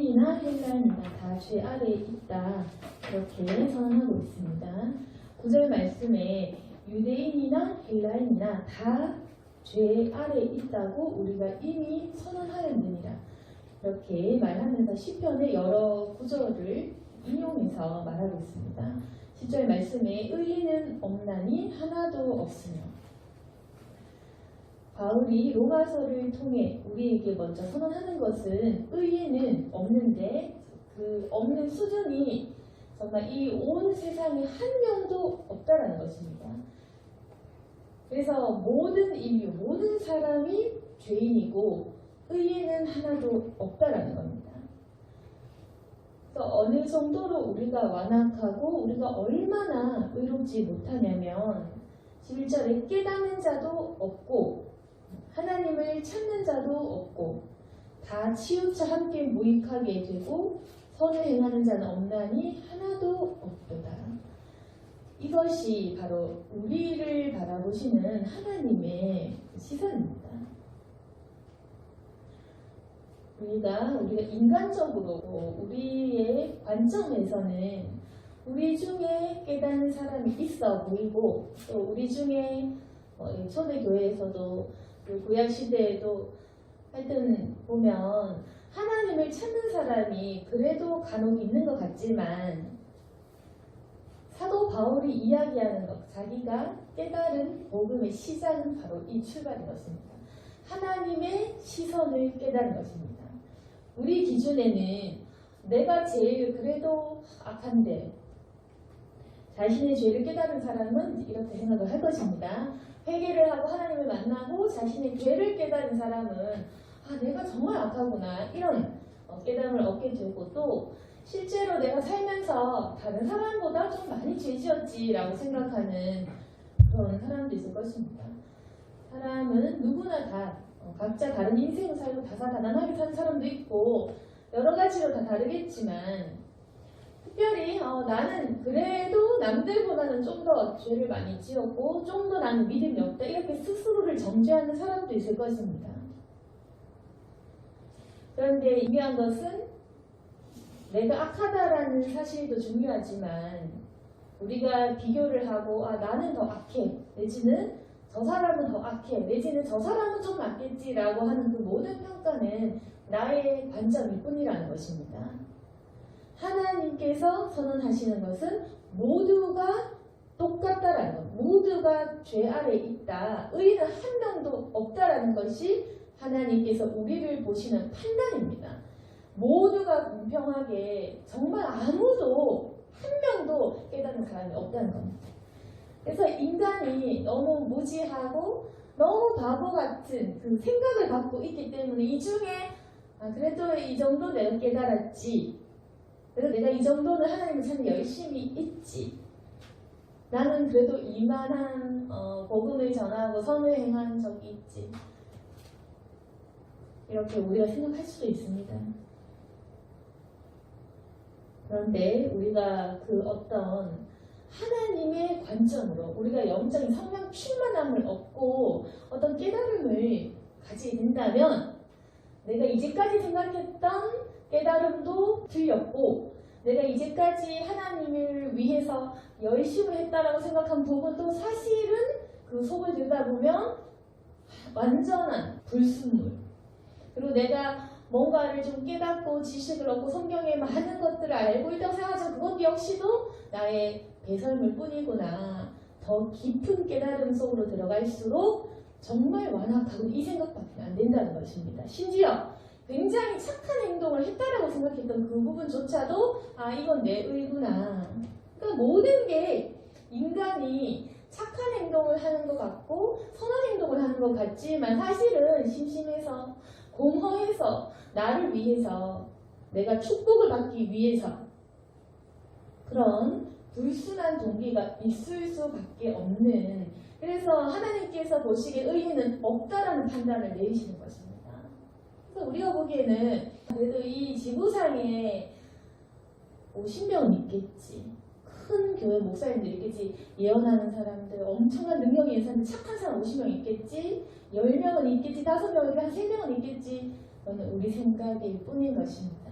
유대인이나 헬라인이나 다 죄 아래에 있다. 이렇게 선언하고 있습니다. 9절 말씀에 유대인이나 헬라인이나 다 죄 아래에 있다고 우리가 이미 선언하였느니라. 이렇게 말하면서 시편의 여러 구절을 인용해서 말하고 있습니다. 10절 말씀에 의인은 없나니 하나도 없으며, 바울이 로마서를 통해 우리에게 먼저 선언하는 것은 의인은 없는데 그 없는 수준이 정말 이 온 세상에 한 명도 없다라는 것입니다. 그래서 모든 인류, 모든 사람이 죄인이고 의인은 하나도 없다라는 겁니다. 그래서 어느 정도로 우리가 완악하고 우리가 얼마나 의롭지 못하냐면 11절에 깨닫는 자도 없고 하나님을 찾는 자도 없고 다 치우쳐 함께 무익하게 되고 선을 행하는 자는 없나니 하나도 없도다. 이것이 바로 우리를 바라보시는 하나님의 시선입니다. 우리가 인간적으로 우리의 관점에서는 우리 중에 깨닫는 사람이 있어 보이고 또 우리 중에 초대교회에서도 구약시대에도 하여튼 보면 하나님을 찾는 사람이 그래도 간혹 있는 것 같지만 사도 바울이 이야기하는 것, 자기가 깨달은 복음의 시작은 바로 이 출발인 것입니다. 하나님의 시선을 깨달은 것입니다. 우리 기준에는 내가 제일 그래도 악한데 자신의 죄를 깨달은 사람은 이렇게 생각을 할 것입니다. 회개를 하고 하나님을 만나고 자신의 죄를 깨달은 사람은 내가 정말 악하구나 이런 깨달음을 얻게 되고 또 실제로 내가 살면서 다른 사람보다 좀 많이 죄 지었지라고 생각하는 그런 사람도 있을 것입니다. 사람은 누구나 다 각자 다른 인생을 살고 다사다난하게 사는 사람도 있고 여러 가지로 다 다르겠지만 특별히 나는 그래도 남들보다는 좀 더 죄를 많이 지었고 좀 더 나는 믿음이 없다 이렇게 스스로를 정죄하는 사람도 있을 것입니다. 그런데 중요한 것은 내가 악하다라는 사실도 중요하지만 우리가 비교를 하고 나는 더 악해 내지는 저 사람은 더 악해 내지는 저 사람은 좀 낫겠지라고 하는 그 모든 평가는 나의 관점일 뿐이라는 것입니다. 하나님께서 선언하시는 것은 모두가 똑같다라는 것, 모두가 죄 아래에 있다, 의인은 한 명도 없다라는 것이 하나님께서 우리를 보시는 판단입니다. 모두가 공평하게 정말 아무도 한 명도 깨닫는 사람이 없다는 겁니다. 그래서 인간이 너무 무지하고 너무 바보 같은 그 생각을 갖고 있기 때문에 이 중에 그래도 이 정도 내가 깨달았지, 그래서 내가 이 정도는 하나님을 찾는 열심히 있지, 나는 그래도 이만한 복음을 전하고 선을 행한 적이 있지, 이렇게 우리가 생각할 수도 있습니다. 그런데 우리가 그 어떤 하나님의 관점으로 우리가 영적인 성령 충만함을 얻고 어떤 깨달음을 가지게 된다면 내가 이제까지 생각했던 깨달음도 틀렸고 내가 이제까지 하나님을 위해서 열심히 했다라고 생각한 부분도 사실은 그 속을 들여다보면 완전한 불순물, 그리고 내가 뭔가를 좀 깨닫고 지식을 얻고 성경의 많은 것들을 알고 있다고 생각하지만 그것 역시도 나의 배설물 뿐이구나, 더 깊은 깨달음 속으로 들어갈수록 정말 완악하고 이 생각밖에 안 된다는 것입니다. 심지어 굉장히 착한 행동을 했다라고 생각했던 그 부분조차도 이건 내 의구나. 그러니까 모든 게 인간이 착한 행동을 하는 것 같고 선한 행동을 하는 것 같지만 사실은 심심해서 공허해서 나를 위해서 내가 축복을 받기 위해서 그런 불순한 동기가 있을 수밖에 없는, 그래서 하나님께서 보시기에 의인은 없다라는 판단을 내리시는 것입니다. 그래서 우리가 보기에는 그래도 이 지구상에 50명은 있겠지, 큰 교회 목사님들 있겠지, 예언하는 사람들, 엄청난 능력이 있는 사람들, 착한 사람 50명 있겠지, 10명은 있겠지, 5명은 한 3명은 있겠지. 그건 우리 생각일 뿐인 것입니다.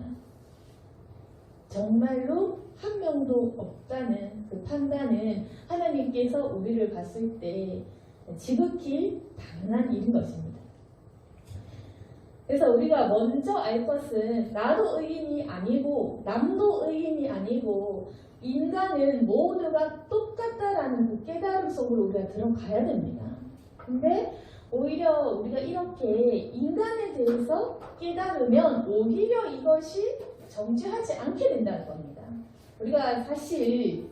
정말로 한 명도 없다는 그 판단은 하나님께서 우리를 봤을 때 지극히 당연한 일인 것입니다. 그래서 우리가 먼저 알 것은 나도 의인이 아니고 남도 의인이 아니고 인간은 모두가 똑같다라는 그 깨달음 속으로 우리가 들어가야 됩니다. 근데 오히려 우리가 이렇게 인간에 대해서 깨달으면 오히려 이것이 정죄하지 않게 된다는 겁니다. 우리가 사실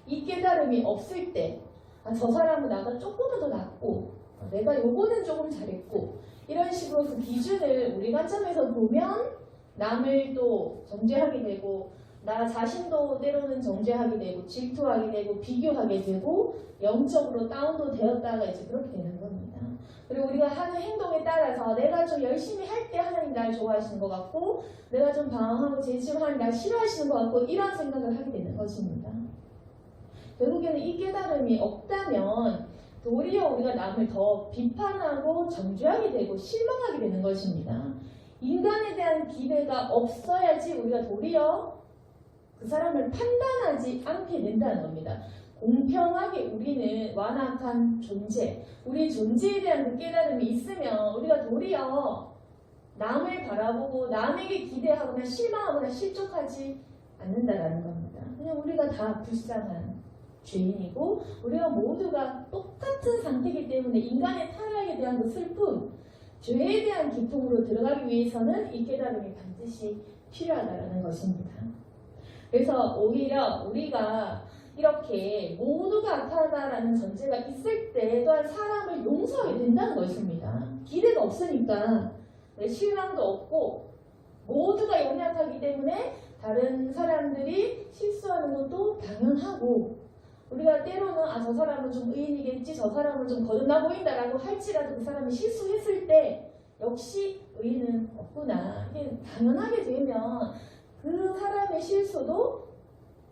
이 깨달음이 없을 때 저 사람은 나가 조금은 더 낫고 내가 요거는 조금 잘했고 이런 식으로 그 기준을 우리 관점에서 보면 남을 또 정죄하게 되고 나 자신도 때로는 정죄하게 되고 질투하게 되고 비교하게 되고 영적으로 다운도 되었다가 이제 그렇게 되는 겁니다. 그리고 우리가 하는 행동에 따라서 내가 좀 열심히 할 때 하나님 날 좋아하시는 것 같고 내가 좀 방황하고 재치면 하나님 날 싫어하시는 것 같고 이런 생각을 하게 되는 것입니다. 결국에는 이 깨달음이 없다면 도리어 우리가 남을 더 비판하고 정죄하게 되고 실망하게 되는 것입니다. 인간에 대한 기대가 없어야지 우리가 도리어 그 사람을 판단하지 않게 된다는 겁니다. 공평하게 우리는 완악한 존재, 우리 존재에 대한 그 깨달음이 있으면 우리가 도리어 남을 바라보고 남에게 기대하거나 실망하거나 실족하지 않는다라는 겁니다. 그냥 우리가 다 불쌍한 죄인이고 우리가 모두가 똑같은 상태이기 때문에 인간의 타락에 대한 그 슬픔, 죄에 대한 기쁨으로 들어가기 위해서는 이 깨달음이 반드시 필요하다는 것입니다. 그래서 오히려 우리가 이렇게 모두가 악하다라는 전제가 있을 때 또한 사람을 용서하게 된다는 것입니다. 기대가 없으니까 실망도 없고 모두가 연약하기 때문에 다른 사람들이 실수하는 것도 당연하고 우리가 때로는 저 사람은 좀 의인이겠지 저 사람은 좀 거듭나 보인다라고 할지라도 그 사람이 실수했을 때 역시 의인은 없구나 이게 당연하게 되면 그 사람의 실수도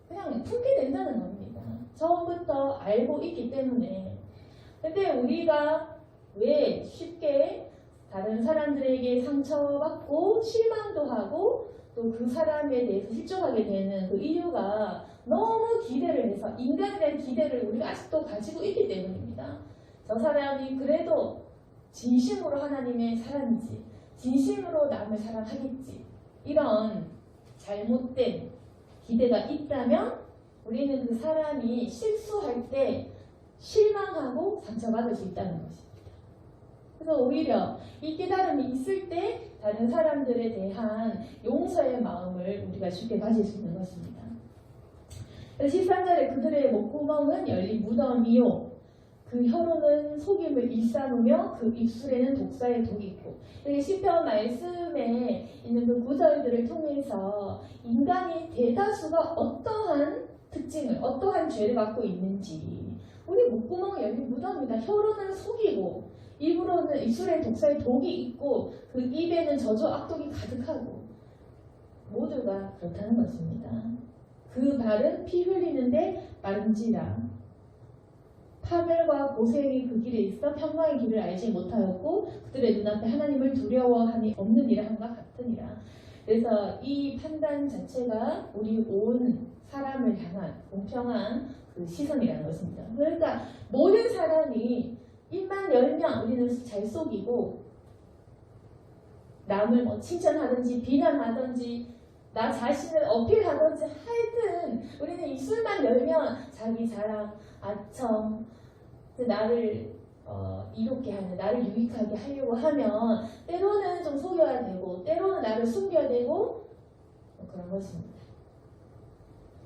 그냥 품게 된다는 겁니다. 처음부터 알고 있기 때문에. 근데 우리가 왜 쉽게 다른 사람들에게 상처받고 실망도 하고 또 그 사람에 대해서 실족하게 되는 그 이유가 너무 기대를 해서 인간에 대한 기대를 우리가 아직도 가지고 있기 때문입니다. 저 사람이 그래도 진심으로 하나님의 사람이지 진심으로 남을 사랑하겠지 이런 잘못된 기대가 있다면 우리는 그 사람이 실수할 때 실망하고 상처받을 수 있다는 것입니다. 그래서 오히려 이 깨달음이 있을 때 다른 사람들에 대한 용서의 마음을 우리가 쉽게 가질 수 있는 것입니다. 13절에 그들의 목구멍은 열린 무덤이요 그 혀로는 속임을 일삼으며 그 입술에는 독사의 독이 있고 여기 시편 말씀에 있는 그 구절들을 통해서 인간이 대다수가 어떠한 특징을 어떠한 죄를 갖고 있는지 우리 목구멍은 열린 무덤입니다. 혀로는 속이고 입술에 독사의 독이 있고 그 입에는 저주 악독이 가득하고 모두가 그렇다는 것입니다. 그 발은 피 흘리는데 빠른지라 파멸과 고생이 그 길에 있어 평강의 길을 알지 못하였고 그들의 눈앞에 하나님을 두려워함이 없는 일을 한과 같으니라. 그래서 이 판단 자체가 우리 온 사람을 향한 공평한 그 시선이라는 것입니다. 그러니까 모든 사람이 입만 열면 우리는 잘 속이고 남을 칭찬하든지 비난하든지 나 자신을 어필하든지 하여튼 우리는 입술만 열면 자기 자랑, 아첨, 나를 이롭게 하는, 나를 유익하게 하려고 하면 때로는 좀 속여야 되고 때로는 나를 숨겨야 되고 그런 것입니다.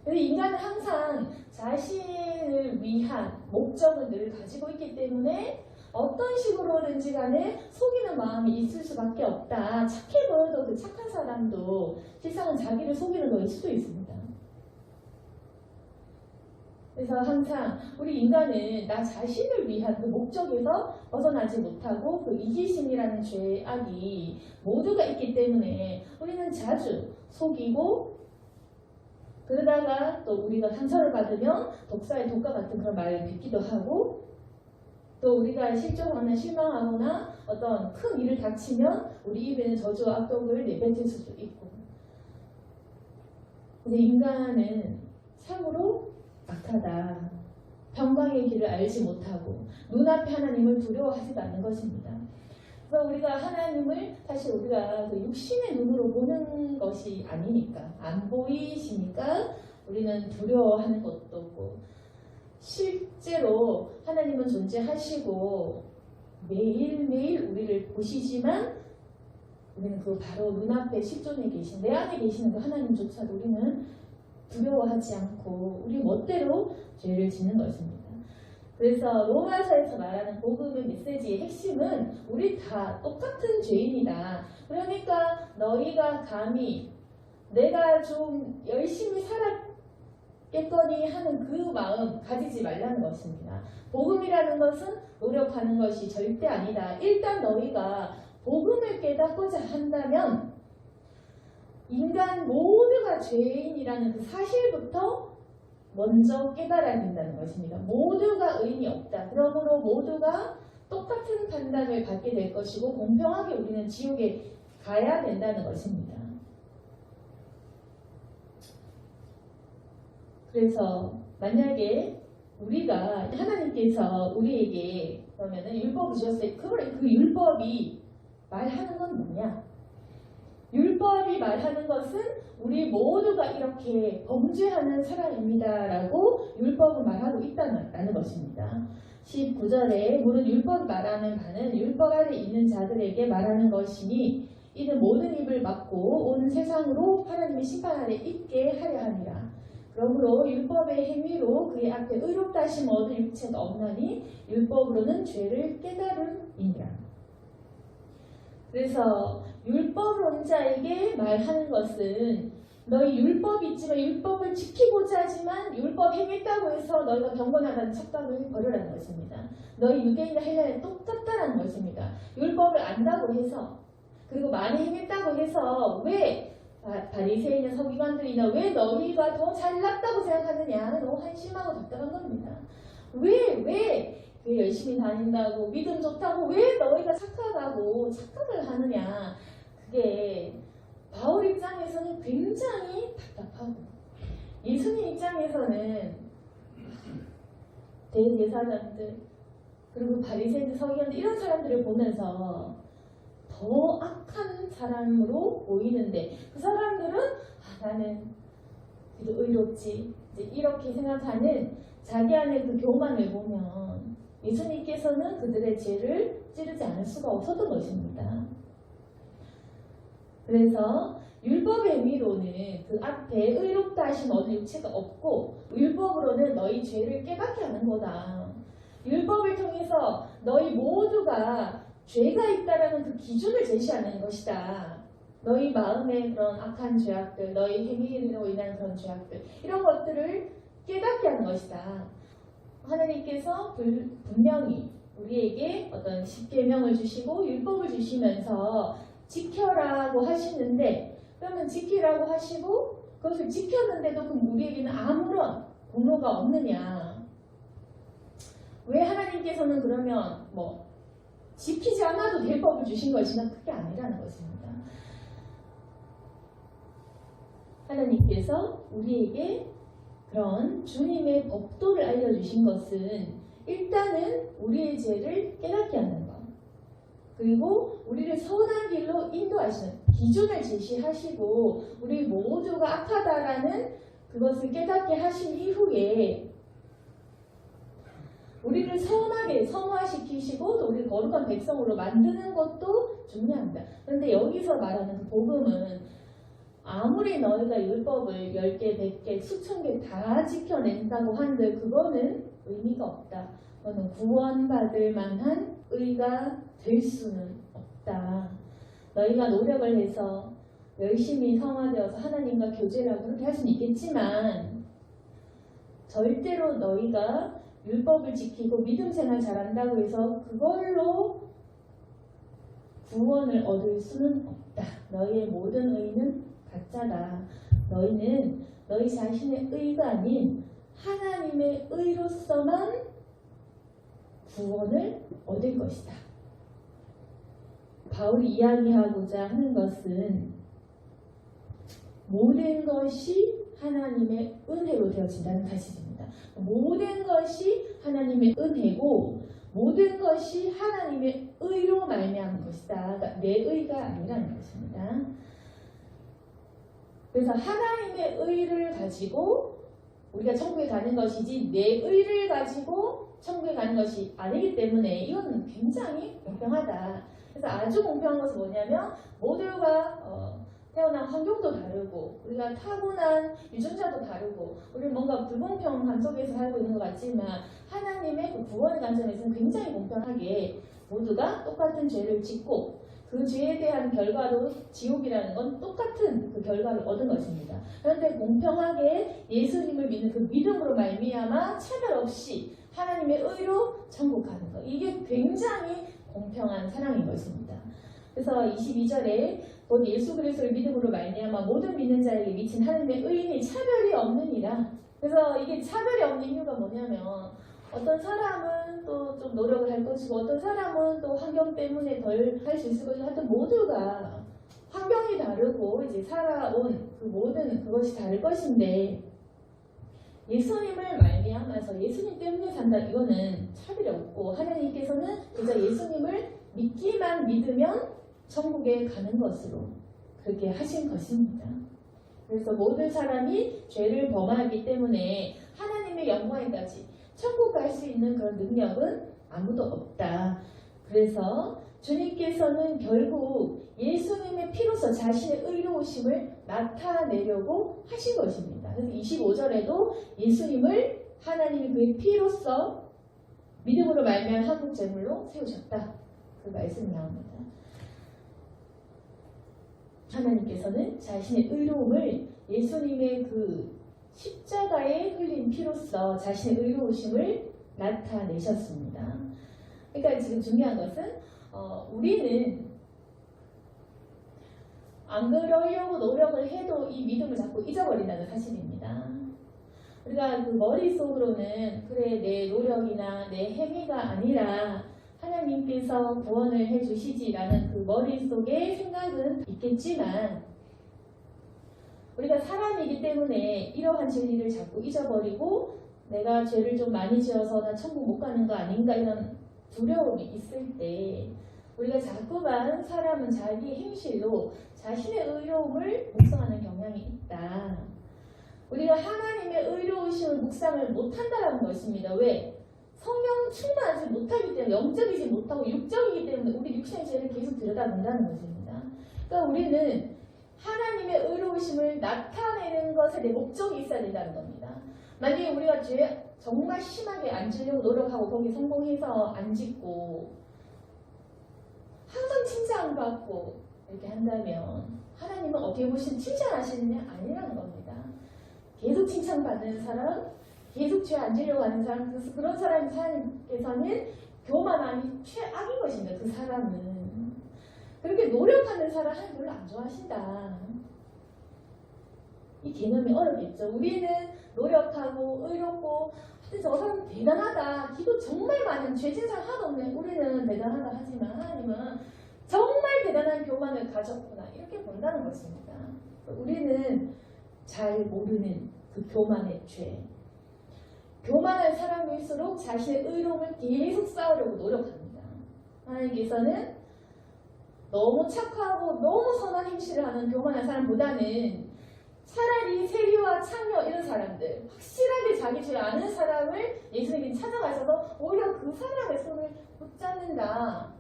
그래서 인간은 항상 자신을 위한 목적을 늘 가지고 있기 때문에 어떤 식으로든지 간에 속이는 마음이 있을 수밖에 없다. 착해 보여도 그 착한 사람도 실상은 자기를 속이는 거일 수도 있습니다. 그래서 항상 우리 인간은 나 자신을 위한 그 목적에서 벗어나지 못하고 그 이기심이라는 죄의 악이 모두가 있기 때문에 우리는 자주 속이고 그러다가 또 우리가 상처를 받으면 독사의 독과 같은 그런 말을 뱉기도 하고 또 우리가 실족하거나 실망하거나 어떤 큰 일을 닥치면 우리 입에는 저주와 악독을 내뱉을 수도 있고 근데 인간은 참으로 악하다. 평강의 길을 알지 못하고 눈앞에 하나님을 두려워하지도 않는 것입니다. 그래서 우리가 하나님을 사실 우리가 그 육신의 눈으로 보는 것이 아니니까, 안 보이시니까 우리는 두려워하는 것도 없고, 실제로 하나님은 존재하시고 매일매일 우리를 보시지만 우리는 그 바로 눈앞에 실존에 계신, 내 안에 계시는 그 하나님조차도 우리는 두려워하지 않고 우리 멋대로 죄를 짓는 것입니다. 그래서 로마서에서 말하는 복음의 메시지의 핵심은 우리 다 똑같은 죄인이다. 그러니까 너희가 감히 내가 좀 열심히 살았겠거니 하는 그 마음 가지지 말라는 것입니다. 복음이라는 것은 노력하는 것이 절대 아니다. 일단 너희가 복음을 깨닫고자 한다면 인간 모두가 죄인이라는 그 사실부터 먼저 깨달아야 된다는 것입니다. 모두가 의인이 없다. 그러므로 모두가 똑같은 판단을 받게 될 것이고 공평하게 우리는 지옥에 가야 된다는 것입니다. 그래서 만약에 우리가 하나님께서 우리에게 그러면은 율법을 주셨어요. 그 율법이 말하는 건 뭐냐? 율법이 말하는 것은 우리 모두가 이렇게 범죄하는 사람입니다라고 율법은 말하고 있다는 것입니다. 19절에 무릇 율법이 말하는 바는 율법 아래 있는 자들에게 말하는 것이니 이는 모든 입을 막고 온 세상으로 하나님의 심판 아래 있게 하려 함이라. 그러므로 율법의 행위로 그의 앞에 의롭다 하심 얻을 육체가 없나니 율법으로는 죄를 깨달음이니라. 그래서 율법론자에게 말하는 것은 너희 율법이 있지만 율법을 지키고자 하지만 율법 행했다고 해서 너희가 경건하다는 착각을 버리라는 것입니다. 너희 유대인과 헬라인 똑같다는 것입니다. 율법을 안다고 해서 그리고 많이 행했다고 해서 왜 바리새인이나 서기관들이나 왜 너희가 더 잘났다고 생각하느냐 너무 한심하고 답답한 겁니다. 왜 열심히 다닌다고 믿음 좋다고 왜 너희가 착각하고 착각을 하느냐. 그게 바울 입장에서는 굉장히 답답하고 예수님 입장에서는 대제사장들 그리고 바리새인들 서기관들 이런 사람들을 보면서 더 악한 사람으로 보이는데 그 사람들은 나는 그래도 의롭지 이제 이렇게 생각하는 자기 안의 그 교만을 보면 예수님께서는 그들의 죄를 찌르지 않을 수가 없었던 것입니다. 그래서 율법의 의미로는 그 앞에 의롭다 하신 어느 육체가 없고 율법으로는 너희 죄를 깨닫게 하는 거다. 율법을 통해서 너희 모두가 죄가 있다라는 그 기준을 제시하는 것이다. 너희 마음의 그런 악한 죄악들, 너희 행위로 인한 그런 죄악들 이런 것들을 깨닫게 하는 것이다. 하나님께서 분명히 우리에게 어떤 십계명을 주시고 율법을 주시면서 지켜라고 하시는데 그러면 지키라고 하시고 그것을 지켰는데도 그럼 우리에게는 아무런 공로가 없느냐. 왜 하나님께서는 그러면 지키지 않아도 될 법을 주신 것이나 그게 아니라는 것입니다. 하나님께서 우리에게 그런 주님의 법도를 알려주신 것은 일단은 우리의 죄를 깨닫게 하는 것 그리고 우리를 선한 길로 인도하시는 기준을 제시하시고 우리 모두가 악하다라는 그것을 깨닫게 하신 이후에 우리를 선하게 성화시키시고 또 우리를 거룩한 백성으로 만드는 것도 중요합니다. 그런데 여기서 말하는 그 복음은 아무리 너희가 율법을 10개, 100개, 수천 개 다 지켜낸다고 한들 그거는 의미가 없다. 그거는 구원받을 만한 의가 될 수는 없다. 너희가 노력을 해서 열심히 성화되어서 하나님과 교제를 하고 그렇게 할 수는 있겠지만 절대로 너희가 율법을 지키고 믿음 생활 잘한다고 해서 그걸로 구원을 얻을 수는 없다. 너희의 모든 의는 가짜다. 너희는 너희 자신의 의가 아닌 하나님의 의로서만 구원을 얻을 것이다. 바울이 이야기하고자 하는 것은 모든 것이 하나님의 은혜로 되어진다는 사실입니다. 모든 것이 하나님의 은혜고 모든 것이 하나님의 의로 말미암은 것이다. 그러니까 내 의가 아니라는 것입니다. 그래서 하나님의 의를 가지고 우리가 천국에 가는 것이지 내 의를 가지고 천국에 가는 것이 아니기 때문에 이건 굉장히 공평하다. 그래서 아주 공평한 것은 뭐냐면 모두가 태어난 환경도 다르고 우리가 타고난 유전자도 다르고 우리는 뭔가 불공평한 속에서 살고 있는 것 같지만 하나님의 그 구원의 관점에서는 굉장히 공평하게 모두가 똑같은 죄를 짓고 그 죄에 대한 결과로 지옥이라는 건 똑같은 그 결과를 얻은 것입니다. 그런데 공평하게 예수님을 믿는 그 믿음으로 말미암아 차별 없이 하나님의 의로 천국 가는 것. 이게 굉장히 공평한 사랑인 것입니다. 그래서 22절에 곧 예수 그리스도를 믿음으로 말미암아 모든 믿는 자에게 미친 하나님의 의인이 차별이 없느니라. 그래서 이게 차별이 없는 이유가 뭐냐면 어떤 사람은 또 좀 노력을 할 것이고 어떤 사람은 또 환경 때문에 덜 할 수 있을 것이고 하여튼 모두가 환경이 다르고 이제 살아온 그 모든 그것이 다를 것인데 예수님을 말미암아서 예수님 때문에 산다 이거는 차별이 없고 하나님께서는 그저 예수님을 믿기만 믿으면 천국에 가는 것으로 그렇게 하신 것입니다. 그래서 모든 사람이 죄를 범하기 때문에 하나님의 영광에까지 천국 갈 수 있는 그런 능력은 아무도 없다. 그래서 주님께서는 결국 예수님의 피로서 자신의 의로우심을 나타내려고 하신 것입니다. 그래서 25절에도 예수님을 하나님이 그의 피로서 믿음으로 말미암은 한국 제물로 세우셨다. 그 말씀이 나옵니다. 하나님께서는 자신의 의로움을 예수님의 그 십자가에 흘린 피로써 자신의 의로우심을 나타내셨습니다. 그러니까 지금 중요한 것은 우리는 안 그러려고 노력을 해도 이 믿음을 자꾸 잊어버린다는 사실입니다. 우리가 그 머릿속으로는 그래 내 노력이나 내 행위가 아니라 하나님께서 구원을 해주시지라는 그 머릿속에 생각은 있겠지만 우리가 사람이기 때문에 이러한 진리를 자꾸 잊어버리고 내가 죄를 좀 많이 지어서 나 천국 못 가는 거 아닌가 이런 두려움이 있을 때 우리가 자꾸만 사람은 자기 행실로 자신의 의로움을 묵상하는 경향이 있다. 우리가 하나님의 의로우심을 묵상을 못한다는 것입니다. 왜? 성령 충만하지 못하기 때문에 영적이지 못하고 육적이기 때문에 우리 육신의 죄를 계속 들여다본다는 것입니다. 그러니까 우리는 하나님의 의로우심을 나타내는 것에 내 목적이 있어야 된다는 겁니다. 만약에 우리가 죄 정말 심하게 안 지려고 노력하고 거기 성공해서 안 짓고 항상 칭찬받고 이렇게 한다면 하나님은 어떻게 보시면 칭찬하시느냐? 아니라는 겁니다. 계속 칭찬받는 사람, 계속 죄 안 지려고 하는 사람, 그런 사람이 하나님께서는 교만함이 최악인 것입니다. 그 사람은. 그렇게 노력하는 사람 하나님 별로 안 좋아하신다. 이 개념이 어렵겠죠. 우리는 노력하고 의롭고 하여튼 저 사람 대단하다. 기도 정말 많은 죄진상 하나도 없네. 우리는 대단하다 하지만 하나님은 정말 대단한 교만을 가졌구나. 이렇게 본다는 것입니다. 우리는 잘 모르는 그 교만의 죄. 교만한 사람일수록 자신의 의로움을 계속 쌓으려고 노력합니다. 하나님께서는 너무 착하고 너무 선한 행실을 하는 교만한 사람보다는 차라리 세리와 창녀 이런 사람들 확실하게 자기 죄 아는 사람을 예수님이 찾아가셔서 오히려 그 사람의 손을 붙잡는다.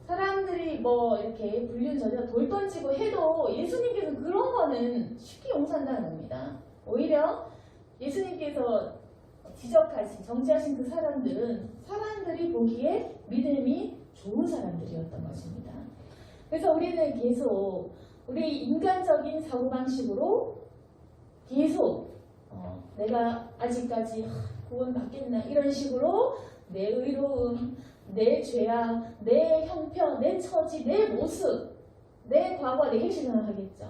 사람들이 뭐 이렇게 불륜 저지러 돌 던지고 해도 예수님께서는 그런 거는 쉽게 용서한다는 겁니다. 오히려 예수님께서 지적하신 정죄하신 그 사람들은 사람들이 보기에 믿음이 좋은 사람들이었던 것입니다. 그래서 우리는 계속 우리 인간적인 사고방식으로 계속 내가 아직까지 구원 받겠나 이런 식으로 내 의로움, 내 죄악, 내 형편, 내 처지, 내 모습, 내 과거, 내 행실을 하겠죠.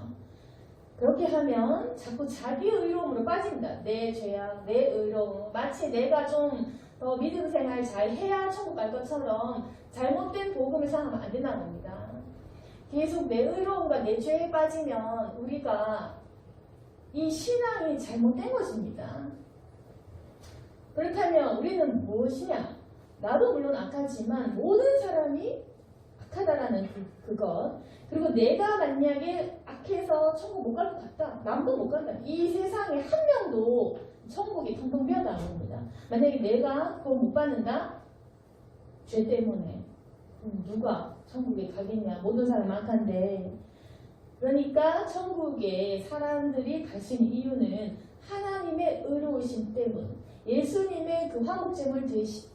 그렇게 하면 자꾸 자기 의로움으로 빠진다. 내 죄악, 내 의로움, 마치 내가 좀 더 믿음 생활 잘 해야 천국 갈 것처럼 잘못된 복음을 생각하면 안 된다는 겁니다. 계속 내 의로움과 내 죄에 빠지면 우리가 이 신앙이 잘못된 것입니다. 그렇다면 우리는 무엇이냐? 나도 물론 악하지만 모든 사람이 악하다라는 그것, 그리고 내가 만약에 악해서 천국 못 갈 것 같다, 남도 못 간다, 이 세상에 한 명도 천국이 텅텅 비어도 안 옵니다. 만약에 내가 그거 못 받는다? 죄 때문에 누가 천국에 가겠냐? 모든 사람 악한데. 그러니까 천국에 사람들이 갈 수 있는 이유는 하나님의 의로우심 때문, 예수님의 그 화목제물 대신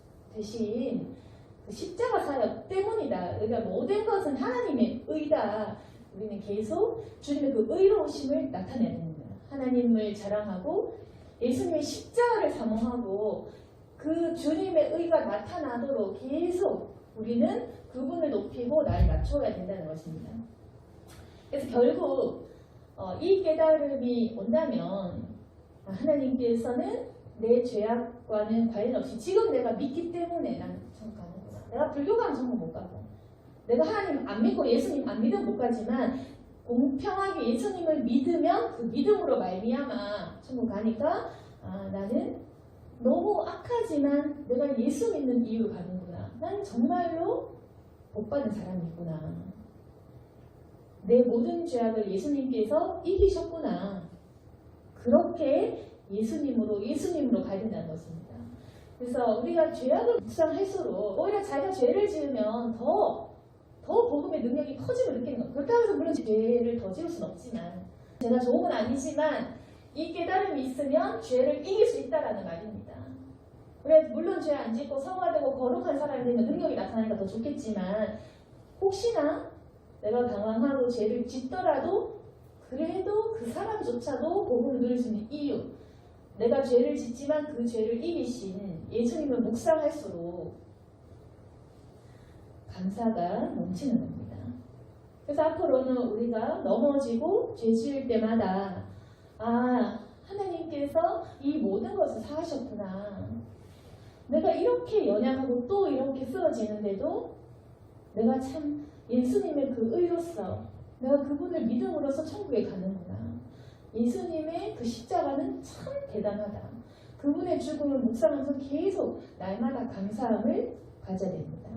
그 십자가 사역 때문이다. 그러니까 모든 것은 하나님의 의다. 우리는 계속 주님의 그 의로우심을 나타내야 됩니다. 하나님을 자랑하고 예수님의 십자가를 사모하고 그 주님의 의가 나타나도록 계속 우리는 그분을 높이고 나를 낮춰야 된다는 것입니다. 그래서 결국 이 깨달음이 온다면 하나님께서는 내 죄악과는 관련 없이 지금 내가 믿기 때문에 나는 천국 가는구나. 내가 불교 가면 천국 못 가고, 내가 하나님 안 믿고 예수님 안 믿으면 못 가지만 공평하게 예수님을 믿으면 그 믿음으로 말미암아 천국 가니까 나는 너무 악하지만 내가 예수 믿는 이유로 가는구나. 난 정말로 복받은 사람이구나. 내 모든 죄악을 예수님께서 이기셨구나. 그렇게 예수님으로 가야 된다는 것입니다. 그래서 우리가 죄악을 묵상할수록 오히려 자기가 죄를 지으면 더 복음의 능력이 커짐을 느끼는 거예요. 그렇다고 해서 물론 죄를 더 지을 수는 없지만, 제가 좋은 건 아니지만 이 깨달음이 있으면 죄를 이길 수 있다라는 말입니다. 그래 물론 죄 안 짓고 성화되고 거룩한 사람이 되면 능력이 나타나니까 더 좋겠지만, 혹시나 내가 방황하고 죄를 짓더라도 그래도 그 사람조차도 복음을 누릴 수 있는 이유, 내가 죄를 짓지만 그 죄를 이기신 예수님을 묵상할수록 감사가 넘치는 겁니다. 그래서 앞으로는 우리가 넘어지고 죄 지을 때마다 하나님께서 이 모든 것을 사하셨구나. 내가 이렇게 연약하고 또 이렇게 쓰러지는데도 내가 참 예수님의 그 의로서 내가 그분을 믿음으로써 천국에 가는구나. 예수님의 그 십자가는 참 대단하다. 그분의 죽음을 묵상하면서 계속 날마다 감사함을 가져야 됩니다.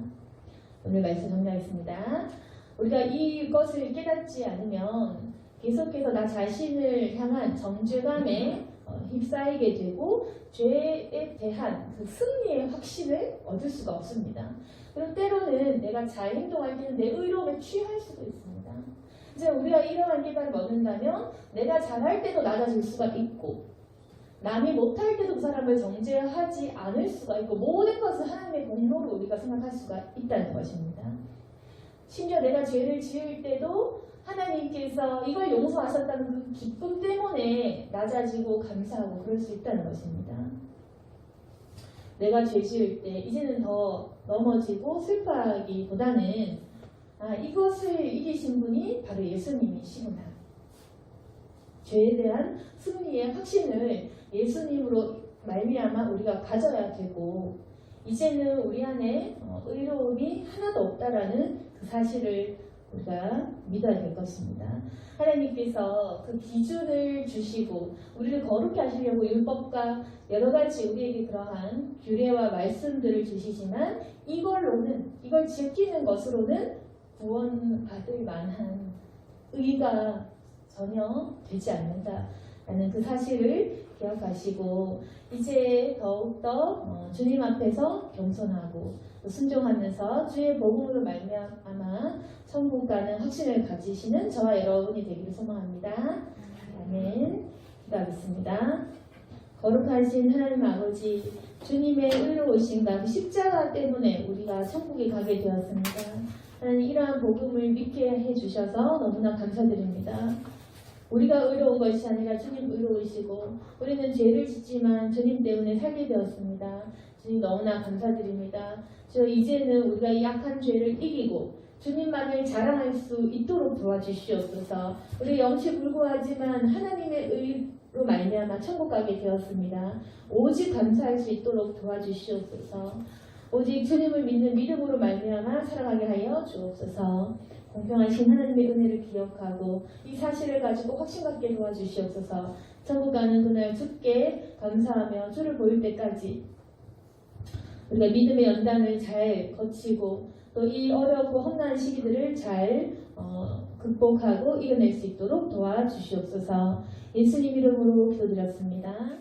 오늘 말씀 정리하겠습니다. 우리가 이것을 깨닫지 않으면 계속해서 나 자신을 향한 정죄감에 휩싸이게 되고 죄에 대한 그 승리의 확신을 얻을 수가 없습니다. 그리고 때로는 내가 잘 행동할 때는 내 의로움에 취할 수도 있습니다. 이제 우리가 이러한 깨달음을 얻는다면 내가 잘할 때도 낮아질 수가 있고, 남이 못할 때도 그 사람을 정죄하지 않을 수가 있고, 모든 것을 하나님의 공로로 우리가 생각할 수가 있다는 것입니다. 심지어 내가 죄를 지을 때도 하나님께서 이걸 용서하셨다는 그 기쁨 때문에 낮아지고 감사하고 그럴 수 있다는 것입니다. 내가 죄 지을 때 이제는 더 넘어지고 슬퍼하기보다는 이것을 이기신 분이 바로 예수님이시구나. 죄에 대한 승리의 확신을 예수님으로 말미암아 우리가 가져야 되고, 이제는 우리 안에 의로움이 하나도 없다라는 그 사실을 우리가 믿어야 될 것입니다. 하나님께서 그 기준을 주시고 우리를 거룩히 하시려고 율법과 여러 가지 우리에게 그러한 규례와 말씀들을 주시지만, 이걸 지키는 것으로는 구원받을 만한 의가 전혀 되지 않는다라는 그 사실을 기억하시고, 이제 더욱더 주님 앞에서 겸손하고 순종하면서 주의 복음으로 말미암아 천국 가는 확신을 가지시는 저와 여러분이 되기를 소망합니다. 아멘. 기도하겠습니다. 거룩하신 하나님 아버지, 주님의 의로우신가 그 십자가 때문에 우리가 천국에 가게 되었습니다. 하나님, 이러한 복음을 믿게 해주셔서 너무나 감사드립니다. 우리가 의로운 것이 아니라 주님 의로우시고, 우리는 죄를 짓지만 주님 때문에 살게 되었습니다. 주님 너무나 감사드립니다. 이제는 우리가 이 약한 죄를 이기고 주님만을 자랑할 수 있도록 도와주시옵소서. 우리 영시 불구하지만 하나님의 의로 말미암아 천국 가게 되었습니다. 오직 감사할 수 있도록 도와주시옵소서. 오직 주님을 믿는 믿음으로 말미암아 살아가게 하여 주옵소서. 공평하신 하나님의 은혜를 기억하고 이 사실을 가지고 확신 갖게 도와주시옵소서. 천국 가는 그날 주께 감사하며 주를 보일 때까지 우리가 믿음의 연단을 잘 거치고 또 이 어렵고 험난한 시기들을 잘 극복하고 이겨낼 수 있도록 도와주시옵소서. 예수님 이름으로 기도드렸습니다.